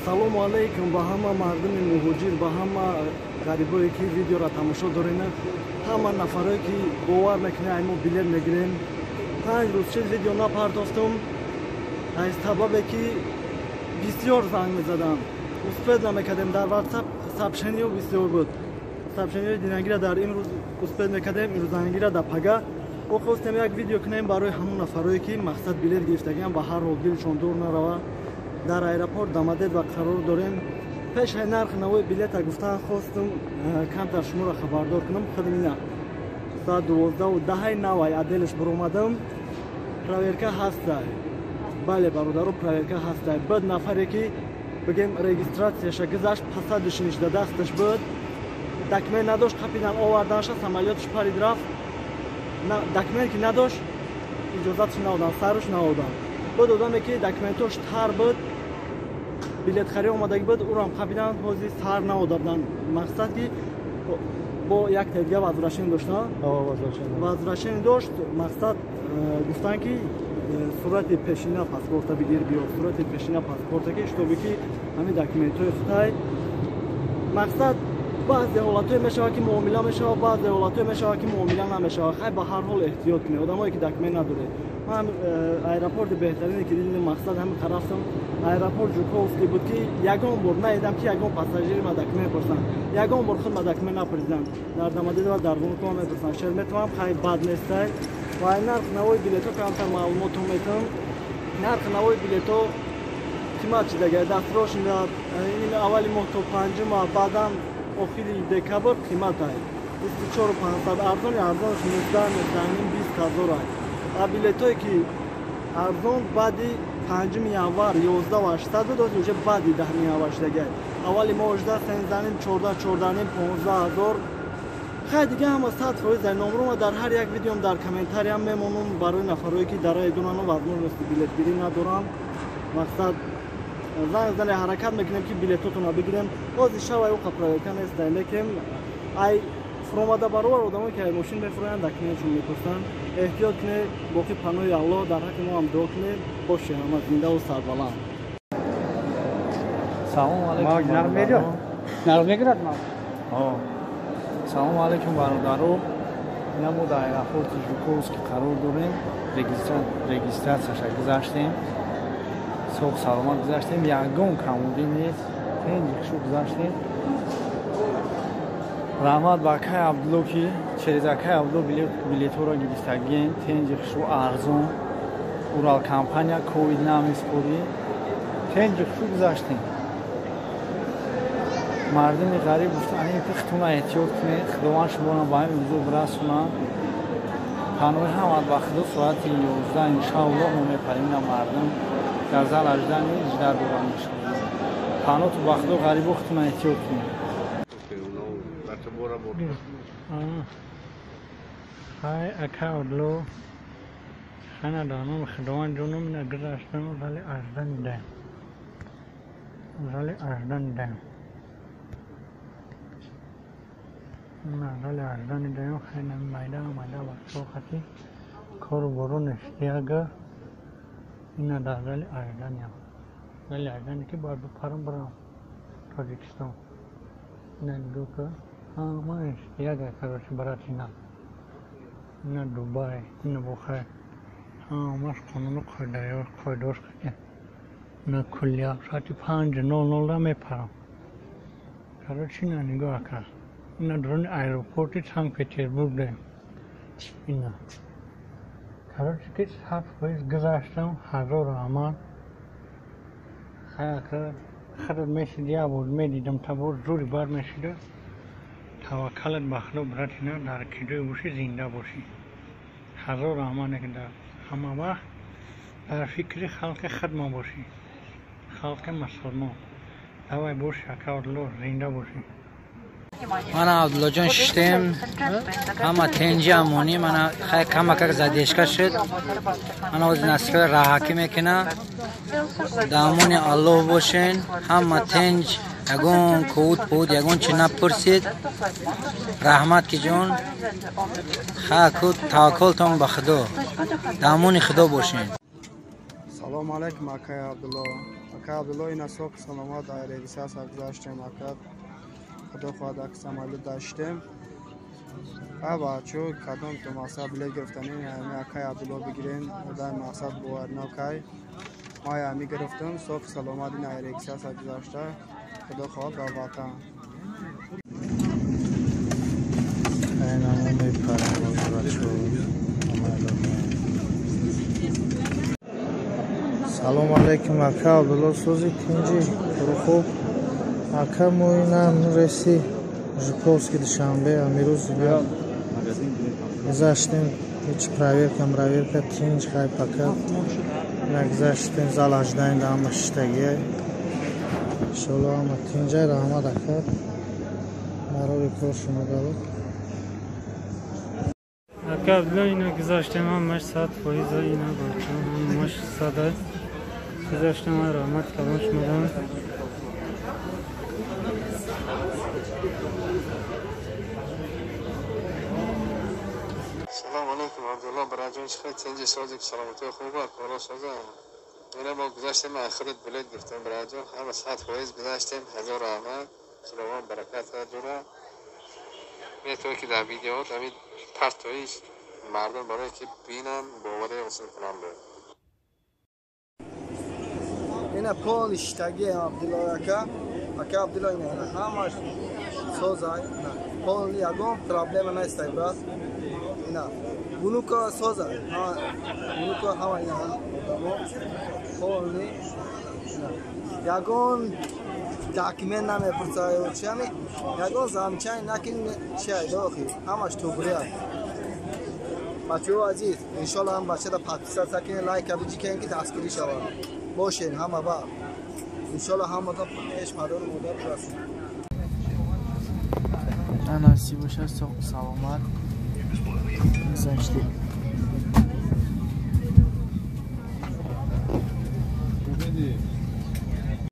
Салому алейкум ба ҳама мардуми муҳоҷир, ба ҳама гарибое ки видеоро тамошо дорен, ҳама нафарое ки бовар мекунед мо билет мегирем. 5 рӯз чиз видео напартофтум аз сабабе ки бисёр занг мезадам. Успед намекардем дар WhatsApp, сообщениё бисёр буд. Сообщениёи динагира дар имрӯз успед мекардем, имрӯз зангира дар пага. Хостем як видео кунем барои ҳамон нафарое ки мақсад билет гирифтагиан, ба ҳар ҳол дилшон дур нарава. Дар аэропорт дамадед ва қарор дорем. Пеши нархи навои билета гуфтан хостум камтар шуморо хабардор кунам. Худмина соат 12:10 навай аделиш буромадам. Проверка ҳастай. Бале бародаро, проверка ҳастай. Буд нафаре ки бигем регистратсияша гузашт, пасадишиниш да дасташ буд. Документ надошт, қапидан оварданша, самолётиш парид рафт. Документ ки надошт, иҷозатиш наодан, саруш наодан. Буд одаме ки документош тар буд, билет хари омадаги буд, урам қапидан ҳози сар наодабдан. Мақсад ки бо як тедига возвращение доштан. Возвращение дошт, мақсад гуфтан ки сурати пешина паспорта бигир биё, сурати пешина паспорта ки штоби ки ҳамин документои худай. Мақсад баъзе ҳолатҳое мешавад ки муомила мешавад, баъзе ҳолатҳое мешавад ки муомила намешавад. Хай ба ҳар ҳол эҳтиёт кунед, одамое ки документ надоред. Ман аэропорти беҳтарине ки дидем мақсад ҳамин тарафтам аэропорт Жуковский буд ки ягон бор наидам ки ягон пассажири ма документ пурсанд. Ягон бор худ ма документ напурсиданд. Дар Дамадед ва дар Вункова мепурсанд. Шер метавонам хай бад нестай. Ва нархи навои билето камтар маълумотҳо метавам. Нархи навои билето қимат шидага дастрош ин аввали моҳ то 5 моҳ баъдан охири декабр қимат ай 24500 арзон арзонш 19 20,000 ай. А билетое ки арзон баъди 5 январ 11800 буд, уже баъди 10 январ шидага. Аввали мо 18 сензаним 14 14 15000. Хай дига ҳама 100% номрума дар ҳар як видеом дар комментариям мемонам барои нафарое ки дар айдонан возможности билетгирӣ надоранд. Мақсад занг зане ҳаракат мекунем ки билетотона бигирем. Ҳозир шавай уқа проверка нестай, лекин ай фуромада баробар одамое ки ай мошин мефуроянд документшон мепурсанд. Эҳтиёт кунед, боқи паноҳи Аллоҳ дар ҳаққи мо ҳам дуо кунед. Бошед ҳама зиндаву сарбаланд. Салому алейкум. Нарх мегирад ма. Салому алейкум бародаро. Ина мо дар аэропорти Жуковский қарор дорем. Регистратсияша гузаштем. Соғ саломат гузаштем. Ягон камуди нест. Пенҷи хушук гузаштем. раҳмат ба Акай Абдулло ки через Акай Абдулло билетҳоро гирифтагием. Пенҷи хушук арзон. Урал компания ковид намеспори. Пенҷи хушук гузаштем. мардуми ғариб гуфтанд ки худтона эҳтиёт кунед, худованд шуморо ба ҳамин ҳузур бирасонад. паноҳи ҳамат ба худо соати 11 иншоаллоҳ мо мепарем на мардум дар зал аждани иҷдар дорам иншоаллоҳ. паноҳту ба худо ғарибо худтона эҳтиёт кунед. ҳай Акай Абдулло ханадонам худованд ҷоном нагузаштам вале аждани даем. вале аждани даем хайна майда вақтоқати кору борунеш яга ина дар вале ажданиам. Вале аждани ки бояд бипарам барам Тоҷикистон. ина нигоҳ ҳамааш яга карочи баратина. ина Дубай, ина бухай. ҳамаш қонуну қоидаош кардем. ина куллия соати 5:00 мепарам. карочи ина нигоҳ кар. ина дрони аэропорти Санкт-Петербург дем. ина карочи ки 100% гузаштам 1000 раҳмат. хадад месиди ябуд медидам табор зури бар месида. таваккалат ба худо братина дар киҷои бошӣ зинда бошӣ. 1000 раҳмат дар ҳама вақт дар фикри халқи хидма бошӣ. халқи мусулмон. давай бошӣ Акай Абдулло зинда бошӣ. мана Абдуллоҷон шиштем ҳама тенҷи амонӣ мана хай камакак задешка шуд. мана ҳозир насибаи раҳакӣ мекуна. дар амони Аллоҳ бошен. ҳама тенҷ ягон кӯуд ягон чӣ напурсед. раҳмат ки ҷон. хай таваккултон ба худо. дар амони худо бошен. салому алейкум Акай Абдулло. اکا عبدالله این صبح سلامات دایره سیاست گذاشتیم اکا خدا خواهد اک سمالیت داشتیم بچه کدام تو مقصد بله گرفتنی همی اکای عبدالله بگیرین و در مقصد بوارنا کای ما همی گرفتم صبح سلامت این دایره سیاست گذاشته خدا خواهد در وطن این همون میپرم بچه سلام علیکم اکا عبدالله سوزی تینجی برو خوب اکا موینم رسی Жуковский Душанбе, Амирус گذاشتیم هیچ проверка تینج خواهی پکت نگذاشتیم زال 18 دام شتگیه شلو همه تینجای را همه دکت مرا بکر شما دارد اکا عبدالله اینو گذاشتیم همش ساعت پاییزه اینو باشم همش ساده گذاشتیم های رحمت کلانش مدام سلام علیکم عبدالله برای جان خیلی تنجی سازی که سلامتی خوبه کارا سازه اینه ما گذاشتیم آخرت بلیت گفتیم برای جان همه ساعت پاییز گذاشتیم هزار رحمت خداوند برکت دوره میتونه که در ویدیو همین پرتویش مردم برای که بینم باوره وصل کنم به اینه پول اشتگی عبدالله اکا عبدالله اینه همش سوزای پول یکم پرابلم نیسته برات اینا بونوکا سوزای بونوکا همه اینا پول نی یکم داکیمنت نمیپرسای و چی همی یکم زمچای نکن چی داخل همش تو بریاد بچه ها عزیز انشالله هم بچه دا پاکستان سکنه لایک بجی که اینکه دستگیری شود باشین همه با انشالله همه دا پیش مدار مدار برسید نصیب باشه سلامت گذاشتیم